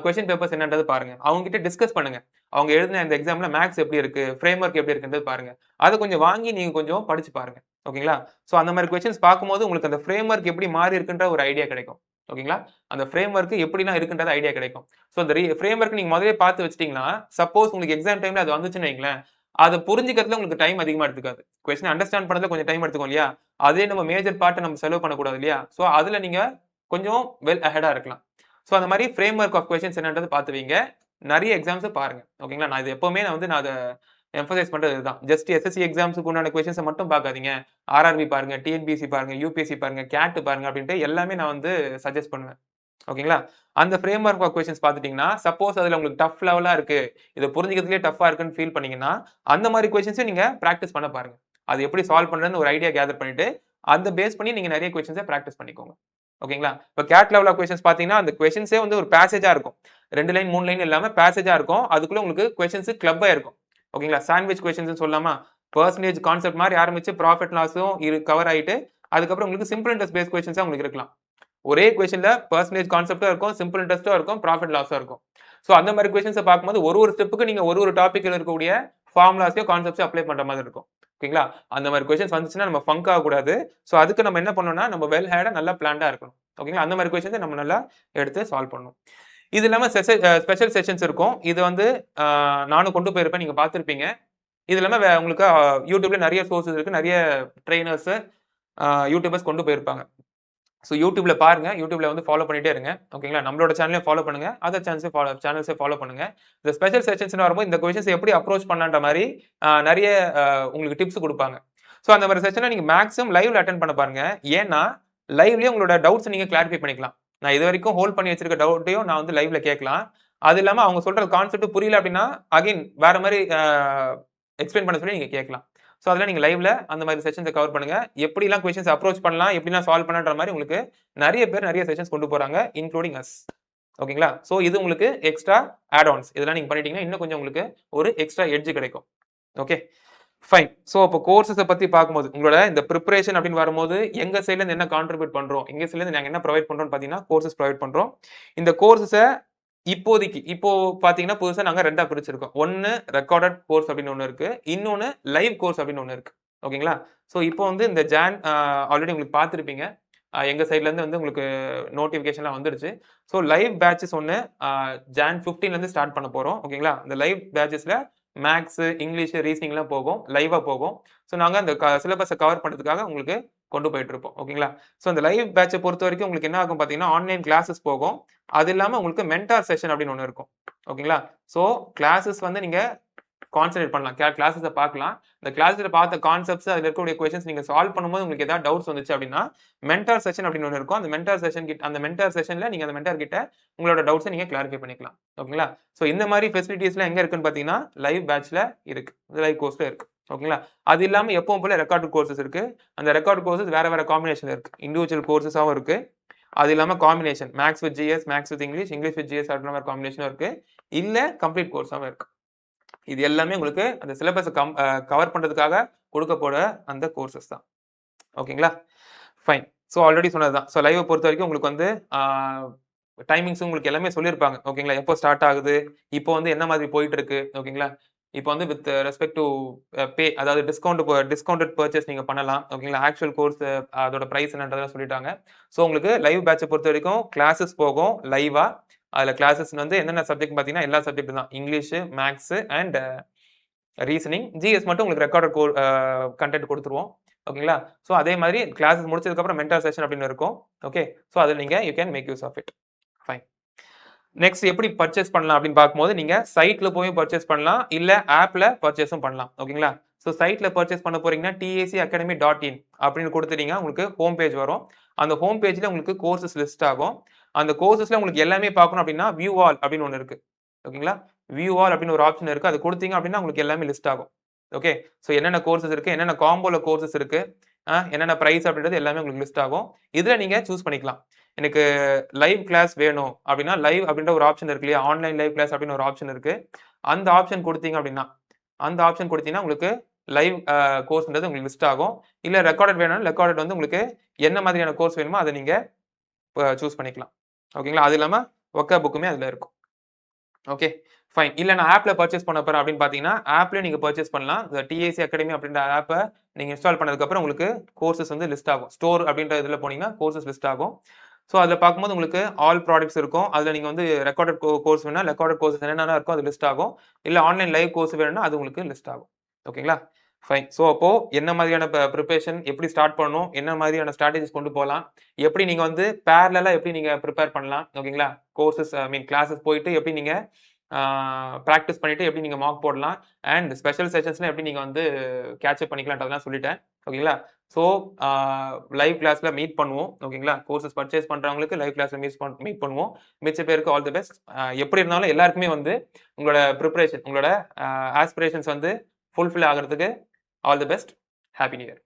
கொஸ்டின் பேப்பர்ஸ் என்னன்றது பாருங்க. அவங்க கிட்ட டிஸ்கஸ் பண்ணுங்க. அவங்க எழுதின இந்த எக்ஸாம்ல மேத்ஸ் எப்படி இருக்கு? ஃப்ரேம்வொர்க் எப்படி இருக்குன்றது பாருங்க. அத கொஞ்சம் வாங்கி நீங்க கொஞ்சம் படிச்சு பாருங்க. ஓகேங்களா? ஸோ அந்த மாரி கொஸ்டின்ஸ் பார்க்கும்போது உங்களுக்கு அந்த ஃப்ரேம்வொர்க் எப்படி மாறி இருக்குன்ற ஒரு ஐடியா கிடைக்கும். ஓகேங்களா? அந்த ஃப்ரேம்வொர்க் எப்படிலாம் இருக்குன்றது ஐடியா கிடைக்கும். ஸோ அந்த ஃப்ரேம்வொர்க் நீங்க முதல்லயே பார்த்து வச்சுட்டீங்கன்னா, சப்போஸ் உங்களுக்கு எக்ஸாம் டைம்ல அது வந்துச்சுன்னு வைங்களேன், அத புரிஞ்சுக்கிறதுல உங்களுக்கு டைம் அதிகமா எடுத்துக்காது. கொஸ்டின் அண்டர்ஸ்டாண்ட் பண்றதுல கொஞ்சம் டைம் எடுத்துக்கும் இல்லையா? அதே நம்ம மேஜர் பார்ட்ட நம்ம செலவு பண்ணக்கூடாது இல்லையா? ஸோ அதுல நீங்க கொஞ்சம் வெல் அஹெடா இருக்கலாம். ஸோ அந்த மாரி ஃப்ரேம்வொர்க் ஆஃப் கொஸ்டின்ஸ் என்னன்றது பார்த்து வைங்க. நெறைய எக்ஸாம்ஸ பாருங்க. ஓகேங்களா? நான் இது எப்பவுமே நான் அத எம்பசைஸ் பண்றது இதுதான். ஜஸ்ட் எஸ்எஸ்சி எக்ஸாம்ஸ்க்கு உண்டான கொஸ்டின்ஸ மட்டும் பார்க்காதீங்க. ஆர்ஆர்பி பாருங்க, டிஎன்பிஎஸ்சி பாருங்க, யுபிஎஸ்சி பாருங்க, கேட் பாருங்க அப்படின்ட்டு எல்லாமே நான் வந்து சஜெஸ்ட் பண்ணுவேன். ஓகேங்களா? அந்த ஃப்ரேம்வொர்க் ஆஃப் கொஸ்டின்ஸ் பார்த்துட்டீங்கன்னா, சப்போஸ் அதுல உங்களுக்கு டஃப் லெவலா இருக்கு. இத புரிஞ்சுக்கிறதுலயே டஃப்பா இருக்குன்னு ஃபீல் பண்ணீங்கன்னா, அந்த மாரி கொஸ்டின்ஸையும் நீங்க பிராக்டிஸ் பண்ண பாருங்க. அது எப்படி சால்வ் பண்றதுன்னு ஒரு ஐடியா கேதர் பண்ணிட்டு, அத பேஸ் பண்ணி நீங்க நெறைய கொஸ்டின்ஸ பிராக்டிஸ் பண்ணிக்கோங்க. ஓகேங்களா? இப்ப கேட் லெவல் ஆஃப் கொஸ்டின்ஸ் பார்த்தீங்கன்னா, அந்த கொஸ்டின்ஸே வந்து ஒரு பேசேஜா இருக்கும். 2 லைன், 3 லைன் இல்லாம பேசேஜா இருக்கும். அதுக்குள்ள உங்களுக்கு கொஸ்டின்ஸ் கிளப்பா இருக்கும். ஓகேங்களா? சாண்ட்விச் கொஸ்டின்ஸ்னு சொல்லலாமா? பெர்சன்டேஜ் கான்செப்ட் மாரி ஆரம்பிச்சு ப்ராஃபிட் லாஸும் கவர் ஆயிட்டு, அதுக்கப்புறம் உங்களுக்கு சிம்பிள் இன்ட்ரெஸ்ட் பேஸ்ட் கொஸ்டின்ஸா உங்களுக்கு இருக்கலாம். ஒரே கொஸ்டின்ல பெர்சன்டேஜ் கான்செப்டும் இருக்கும், சிம்பிள் இன்ட்ரெஸ்டும் இருக்கும், ப்ராஃபிட் லாஸும் இருக்கும். ஸோ அந்த மாதிரி கொஸ்டின்ஸை பார்க்கும்போது ஒரு ஸ்டெப்புக்கு நீங்க ஒரு டாபிக்ல இருக்கக்கூடிய ஃபார்முலாஸையோ கான்செப்ட்ஸோ அப்ளை பண்ற மாதிரி இருக்கும். ஓகேங்களா? அந்த மாதிரி கொஸ்டின்ஸ் வந்துச்சுன்னா நம்ம ஃபங்க் ஆகக்கூடாது. ஸோ அதுக்கு நம்ம என்ன பண்ணணும்னா நம்ம வெல் ஹேடா நல்லா பிளான்டா இருக்கணும். ஓகேங்களா? அந்த மாதிரி கொஸ்டின்ஸை நம்ம நல்லா எடுத்து சால்வ் பண்ணணும். இது இல்லாம ஸ்பெஷல் செஷன்ஸ் இருக்கும். இது வந்து நானும் கொண்டு போயிருப்பேன். நீங்க பார்த்திருப்பீங்க. இது இல்லாம உங்களுக்கு யூடியூப்ல நிறைய சோர்சஸ் இருக்கு. நிறைய ட்ரெய்னர்ஸ், யூடியூபர்ஸ் கொண்டு போயிருப்பாங்க. ஸோ யூடியூப்ல பாருங்க. யூடியூப்ல வந்து ஃபாலோ பண்ணிட்டே இருங்க. ஓகேங்களா? நம்மளோட சேனலையும் ஃபாலோ பண்ணுங்க. அதர் சேனல்ஸையும் ஃபாலோ பண்ணுங்க. இந்த ஸ்பெஷல் செஷன்ஸ்னு வரும்போது இந்த கொஸ்டின்ஸ் எப்படி அப்ரோச் பண்ணலான்ற மாரி நிறைய உங்களுக்கு டிப்ஸ் குடுப்பாங்க. ஸோ அந்த மாதிரி செஷனை நீங்க மேக்ஸிமம் லைவ்ல அட்டெண்ட் பண்ண பாருங்க. ஏன்னா, லைவ்லயே உங்களோட டவுட்ஸ் நீங்க கிளாரிஃபை பண்ணிக்கலாம். நான் இதுவரைக்கும் ஹோல்ட் பண்ணி வச்சிருக்க டவுட்டையும் நான் வந்து லைவ்ல கேட்கலாம். அது இல்லாம அவங்க சொல்ற கான்செப்ட் புரியல அப்படின்னா, அகைன் வேற மாரி எக்ஸ்பிளைன் பண்ண சொல்லி நீங்க கேட்கலாம். ஸோ அதெல்லாம் நீங்க லைவ்ல அந்த மாதிரி செஷன்ஸை கவர் பண்ணுங்க. எப்படிலாம் கொஸ்டின்ஸ் அப்ரோச் பண்ணலாம், எப்படிலாம் சால்வ் பண்ணலான்ற மாதிரி உங்களுக்கு நிறைய பேர் நிறைய செஷன்ஸ் கொண்டு போறாங்க, இன்க்ளூடிங் அஸ். ஓகேங்களா? ஸோ இது உங்களுக்கு எக்ஸ்ட்ரா ஆட் ஆன்ஸ். இதெல்லாம் நீங்க பண்ணிட்டீங்கன்னா இன்னும் கொஞ்சம் உங்களுக்கு ஒரு எக்ஸ்ட்ரா எட்ஜ் கிடைக்கும். Okay, fine. ஸோ இப்போ கோர்சஸை பத்தி பார்க்கும்போது உங்களோட இந்த ப்ரிப்பரேஷன் அப்படின்னு வரும்போது எங்க சைட்ல இருந்து என்ன கான்ட்ரிபியூட் பண்றோம், எங்க சைட்ல இருந்து நாங்க என்ன ப்ரொவைட் பண்றோம்னு பார்த்தீங்கன்னா கோர்சஸ் ப்ரொவைட் பண்றோம். இந்த கோர்சஸை இப்போதைக்கு இப்போ பார்த்தீங்கன்னா புதுசா நாங்க 2ஆ பிரிச்சிருக்கோம். ஒன்னு ரெக்கார்டட் கோர்ஸ் அப்படின்னு ஒண்ணு இருக்கு. இன்னொன்னு லைவ் கோர்ஸ் அப்படின்னு ஒண்ணு இருக்கு. ஓகேங்களா? ஸோ இப்போ வந்து இந்த ஆல்ரெடி உங்களுக்கு பார்த்திருப்பீங்க. எங்க சைட்ல இருந்து வந்து உங்களுக்கு நோட்டிஃபிகேஷன்லாம் வந்துருச்சு. ஸோ லைவ் பேட்சஸ் ஒண்ணு ஜான் 15ல இருந்து ஸ்டார்ட் பண்ண போறோம். ஓகேங்களா? இந்த லைவ் பேட்சஸ்ல மேத்ஸ், இங்கிலீஷ், ரீசனிங்லாம் போகும். லைவா போகும். ஸோ நாங்க அந்த சிலபஸை கவர் பண்றதுக்காக உங்களுக்கு கொண்டு போயிட்டு இருப்போம். ஓகேங்களா? ஸோ அந்த லைவ் பேட்சை பொறுத்தவரைக்கும் உங்களுக்கு என்ன ஆகும் பார்த்தீங்கன்னா, ஆன்லைன் கிளாஸஸ் போகும். அது இல்லாம உங்களுக்கு மென்டார் செஷன் அப்படின்னு ஒண்ணு இருக்கும். ஓகேங்களா? ஸோ கிளாஸஸ் வந்து நீங்க கான்சன்ட்ரேட் பண்ணலாம். கிளாஸஸ பார்க்கலாம். இந்த கிளாஸ்ல பார்த்த கான்செப்ட்ஸ், அதுல இருக்கக்கூடிய கொஸ்டின்ஸ் நீங்க சால்வ் பண்ணும்போது உங்களுக்கு ஏதாவது டவுட்ஸ் வந்துச்சு அப்படின்னா, மென்டார் செஷன் அப்படின்னு ஒண்ணு இருக்கும். அந்த மென்டார் செஷன்ல நீங்க அந்த மென்டார் கிட்ட உங்களோட டவுட்ஸை நீங்க கிளாரிஃபை பண்ணிக்கலாம். ஓகேங்களா? ஸோ இந்த மாதிரி ஃபெசிலிட்டிஸ்லாம் எங்க இருக்குன்னு பார்த்தீங்கன்னா, லைவ் பேட்ச்ல இருக்கு. லைவ் கோர்ஸ்ல இருக்கு. ஓகேங்களா? அது இல்லாம எப்பவும் போல ரெக்கார்டட் கோர்சஸ் இருக்கு. அந்த ரெக்கார்டட் கோர்சஸ் வேற காம்பினேஷன்ல இருக்கு. இண்டிவிஜுவல் கோர்சஸாவும் இருக்கு. அது இல்லாம combination maths with GS, maths with English, English with GS அப்படின்ற மாதிரி காம்பினேஷனும் இருக்கு. இல்ல கம்ப்ளீட் கோர்ஸாவும் இருக்கு. இது எல்லாமே உங்களுக்கு அந்த சிலபஸை கவர் பண்றதுக்காக கொடுக்கப்போற அந்த கோர்சஸ் தான். ஓகேங்களா? ஃபைன். ஸோ ஆல்ரெடி சொன்னது தான். ஸோ லைவ பொறுத்தவரைக்கும் உங்களுக்கு வந்து டைமிங்ஸ் உங்களுக்கு எல்லாமே சொல்லியிருப்பாங்க. ஓகேங்களா? எப்போ ஸ்டார்ட் ஆகுது? இப்போ வந்து என்ன மாதிரி போயிட்டு இருக்கு? ஓகேங்களா? இப்போ வந்து வித் ரெஸ்பெக்ட் டூ பே, அதாவது டிஸ்கவுண்டட் பர்ச்சேஸ் நீங்க பண்ணலாம். ஓகேங்களா? ஆக்சுவல் கோர்ஸ் அதோட பிரைஸ் என்னன்றதெல்லாம் சொல்லிட்டாங்க. ஸோ உங்களுக்கு லைவ் பேட்சை பொறுத்தவரைக்கும் கிளாஸஸ் போகும் லைவா. அதுல கிளாஸஸ் வந்து என்னென்ன சப்ஜெக்ட் பார்த்தீங்கன்னா, எல்லா சப்ஜெக்ட் தான். English, maths and reasoning. GS மட்டும் உங்களுக்கு ரெக்கார்டட் கன்டென்ட் கொடுத்துருவோம். ஓகேங்களா? ஸோ அதே மாதிரி கிளாஸஸ் முடிச்சதுக்கு அப்புறம் மென்டார் செஷன் அப்படின்னு இருக்கும். ஓகே. ஸோ அதில் நீங்க you can make use of it. Fine. Next எப்படி பர்ச்சேஸ் பண்ணலாம் அப்படின்னு பார்க்கும்போது நீங்க சைட்ல போய் பர்ச்சேஸ் பண்ணலாம். இல்ல ஆப்ல பர்ச்சேஸும் பண்ணலாம். ஓகேங்களா? ஸோ சைட்ல பர்ச்சேஸ் பண்ண போறீங்கன்னா tacacademy.in அப்படின்னு கொடுத்துட்டீங்கன்னா உங்களுக்கு ஹோம் பேஜ் வரும். அந்த ஹோம் பேஜ்ல உங்களுக்கு கோர்சஸ் லிஸ்ட் ஆகும். அந்த கோர்சஸ்ல உங்களுக்கு எல்லாமே பார்க்கணும் அப்படின்னா வியூ ஆல் அப்படின்னு ஒண்ணு இருக்கு. ஓகேங்களா? வியூ ஆல் அப்படின்னு ஒரு ஆப்ஷன் இருக்கு. அது கொடுத்தீங்க அப்படின்னா உங்களுக்கு எல்லாமே லிஸ்ட் ஆகும். ஓகே. ஸோ என்னென்ன கோர்சஸ் இருக்கு, என்னென்ன காம்போல கோர்சஸ் இருக்கு, என்னென்ன பிரைஸ் அப்படின்றது எல்லாமே உங்களுக்கு லிஸ்ட் ஆகும். இதுல நீங்க சூஸ் பண்ணிக்கலாம். எனக்கு லைவ் கிளாஸ் வேணும் அப்படின்னா, லைவ் அப்படின்ற ஒரு ஆப்ஷன் இருக்கு இல்லையா? ஆன்லைன் லைவ் கிளாஸ் அப்படின்னு ஒரு ஆப்ஷன் இருக்கு. அந்த ஆப்ஷன் கொடுத்தீங்க அப்படின்னா, உங்களுக்கு லைவ் கோர்ஸ்ன்றது உங்களுக்கு லிஸ்ட் ஆகும். இல்ல ரெக்கார்டட் வேணும்னா ரெக்கார்டட் வந்து உங்களுக்கு என்ன மாதிரியான கோர்ஸ் வேணுமோ அதை நீங்க சூஸ் பண்ணிக்கலாம். ஓகேங்களா? அது இல்லாம ஒர்க் புக்குமே அதுல இருக்கும். Okay, fine. இல்ல நான் ஆப்ல பர்ச்சேஸ் பண்ண போறேன் அப்படின்னு பார்த்தீங்கன்னா, ஆப்லயும் நீங்க பர்ச்சேஸ் பண்ணலாம். இந்த டிஏசி அகாடமி அப்படின்ற ஆப்ப நீங்க இன்ஸ்டால் பண்ணதுக்கு அப்புறம் உங்களுக்கு கோர்சஸ் வந்து லிஸ்ட் ஆகும். ஸ்டோர் அப்படின்ற இதுல போனீங்கன்னா கோர்சஸ் லிஸ்ட் ஆகும். ஸோ அதுல பார்க்கும்போது உங்களுக்கு ஆல் ப்ராடக்ட்ஸ் இருக்கும். அதுல நீங்க வந்து ரெக்கார்டட் கோர்ஸ் வேணும்னா ரெக்கார்டட் கோர்சஸ் என்னென்ன இருக்கோ அது லிஸ்ட் ஆகும். இல்ல ஆன்லைன் லைவ் கோர்ஸ் வேணும்னா அது உங்களுக்கு லிஸ்ட் ஆகும். ஓகேங்களா? ஃபைன். ஸோ அப்போ என்ன மாதிரியான ப்ரிப்பரேஷன் எப்படி ஸ்டார்ட் பண்ணணும்? என்ன மாதிரியான ஸ்ட்ராட்டஜிஸ் கொண்டு போலாம்? எப்படி நீங்க வந்து பேரலலா எப்படி நீங்க பிரிப்பேர் பண்ணலாம்? ஓகேங்களா? கோர்சஸ் கிளாஸஸ் போயிட்டு எப்படி நீங்க பிராக்டிஸ் பண்ணிட்டு எப்படி நீங்க மார்க் போடலாம்? அண்ட் ஸ்பெஷல் செஷன்ஸ்ல எப்படி நீங்க வந்து கேட்ச் அப் பண்ணிக்கலாம்ன்றதெல்லாம் சொல்லிட்டேன். ஓகேங்களா? ஸோ லைவ் கிளாஸ்ல மீட் பண்ணுவோம். ஓகேங்களா? கோர்சஸ் பர்ச்சேஸ் பண்றவங்களுக்கு லைவ் கிளாஸ்ல மீட் பண்ணுவோம். மிச்ச பேருக்கு ஆல் தி பெஸ்ட். எப்படி இருந்தாலும் எல்லாருக்குமே வந்து உங்களோட ப்ரிப்பரேஷன், உங்களோட ஆஸ்பிரேஷன்ஸ் வந்து ஃபுல்ஃபில் ஆகுறதுக்கு all the best. Happy new year.